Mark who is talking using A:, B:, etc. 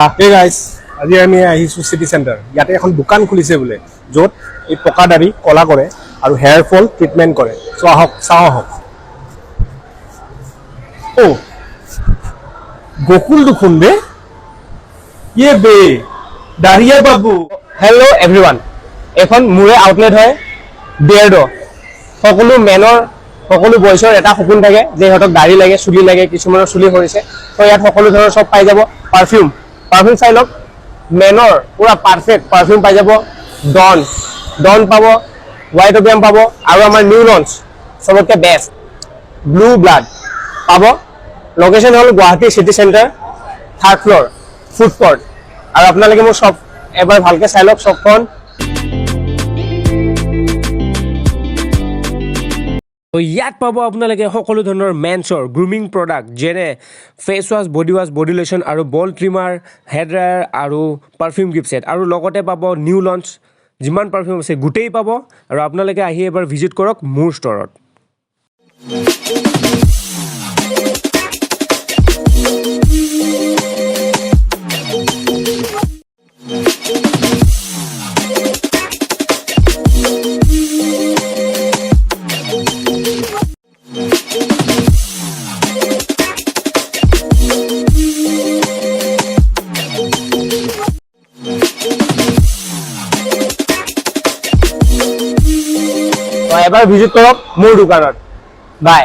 A: Hey guys, আজি আমি আহিছোঁ চিটি চেণ্টাৰ। ইয়াতে এখন দোকান খুলিছে বোলে য'ত এই পকা দাড়ি কলা কৰে আৰু হেয়াৰ ফল ট্ৰিটমেণ্ট কৰে। চ' আহক চাওঁ আহক। অ' গকুল দেখোন বে, ইয়ে বে দাড়িয়া বাবু।
B: হেল্ল' এভৰিৱান, এখন মোৰে আউটলেট হয় বিয়েৰ্ডো। সকলো মেনৰ সকলো বয়সৰ এটা সপোন থাকে যে সিহঁতক দাড়ি লাগে, চুলি লাগে, কিছুমানৰ চুলি সৰিছে। তো ইয়াত সকলো ধৰণৰ চব পাই যাব। পাৰফিউম চাই লওক, মেনৰ পুৰা পাৰফেক্ট পাৰফিউম পাই যাব। ডন পাব, হোৱাইট অপিয়াম পাব, আৰু আমাৰ নিউ লঞ্চ চবতকৈ বেষ্ট ব্লু ব্লাড পাব। লোকেশ্যন হ'ল Guwahati city centre, 3rd floor, food court. আৰু আপোনালোকে মোৰ শ্বপ এবাৰ ভালকৈ চাই লওক শ্বপখন।
C: ইয়াত পাব আপোনালোকে সকলো ধৰণৰ মেন্সৰ গ্ৰুমিং প্ৰডাক্ট যেনে ফেচ ৱাছ, বডি লোশ্যন আৰু বল ট্ৰিমাৰ, হেড ড্ৰায়াৰ আৰু পাৰফিউম গিফ্ট ছেট। আৰু লগতে পাব নিউ লঞ্চ যিমান পাৰফিউম আছে গোটেই পাব। আৰু আপোনালোকে আহি এবাৰ ভিজিট কৰক মোৰ ষ্টৰত।
B: এবাৰ ভিজিট কৰক মোৰ দোকানত। বাই।